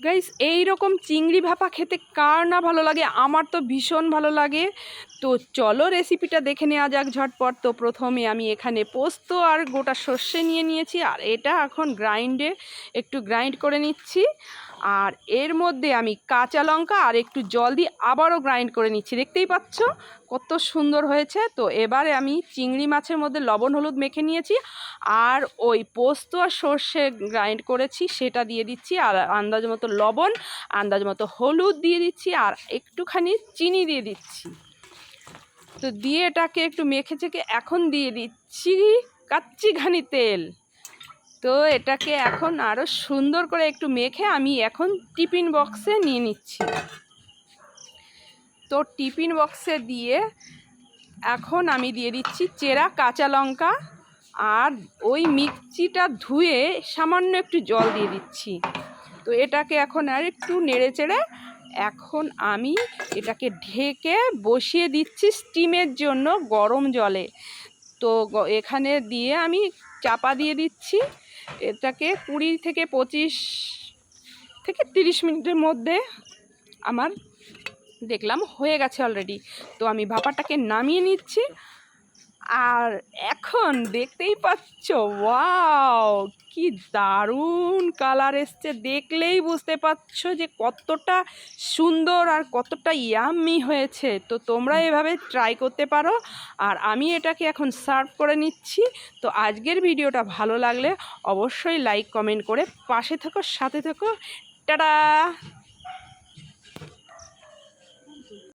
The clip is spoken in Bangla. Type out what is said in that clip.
গাইস এইরকম চিংড়ি ভাপা খেতে কার না ভালো লাগে? আমার তো ভীষণ ভালো লাগে। তো চলো রেসিপিটা দেখে নেওয়া যাক ঝটপট। তো প্রথমে আমি এখানে পোস্ত আর গোটা সর্ষে নিয়ে নিয়েছি, আর এটা এখন একটু গ্রাইন্ড করে নিচ্ছি। আর এর মধ্যে আমি কাঁচা লঙ্কা আর একটু জল দিয়ে আবারও গ্রাইন্ড করে নিচ্ছি। দেখতেই পাচ্ছ কত সুন্দর হয়েছে। তো এবারে আমি চিংড়ি মাছের মধ্যে লবণ হলুদ মেখে নিয়েছি, আর ওই পোস্ত আর সর্ষে গ্রাইন্ড করেছি সেটা দিয়ে দিচ্ছি, আর আন্দাজ মতো লবণ, আন্দাজ মতো হলুদ দিয়ে দিচ্ছি, আর একটুখানি চিনি দিয়ে দিচ্ছি। তো দিয়ে এটাকে একটু মেখে চেখে এখন দিয়ে দিচ্ছি কাচ্চি ঘানি তেল। তো এটাকে এখন আরও সুন্দর করে একটু মেখে আমি এখন টিফিন বক্সে নিয়ে নিচ্ছি। তো টিফিন বক্সে দিয়ে এখন আমি দিয়ে দিচ্ছি চেরা কাঁচা লঙ্কা, আর ওই মিক্সিটা ধুয়ে সামান্য একটু জল দিয়ে দিচ্ছি। তো এটাকে এখন আর একটু নেড়ে চেড়ে এখন আমি এটাকে ঢেকে বসিয়ে দিচ্ছি স্টিমের জন্য গরম জলে। তো এখানে দিয়ে আমি চাপা দিয়ে দিচ্ছি। এটাকে 20 থেকে 25 থেকে 30 মিনিটের মধ্যে আমার দেখলাম হয়ে গেছে অলরেডি। তো আমি ভাপাটাকে নামিয়ে নিচ্ছি। আর এখন দেখতেই পাচ্ছ, ওয়াও কি দারুণ কালার এসছে! দেখলেই বুঝতে পারছো যে কতটা সুন্দর আর কতটা ইয়াম্মি হয়েছে। তো তোমরা এভাবে ট্রাই করতে পারো। আর আমি এটাকে এখন সার্ভ করে নিচ্ছি। তো আজকের ভিডিওটা ভালো লাগলে অবশ্যই লাইক কমেন্ট করে পাশে থেকো, সাথে থেকো। টাটা।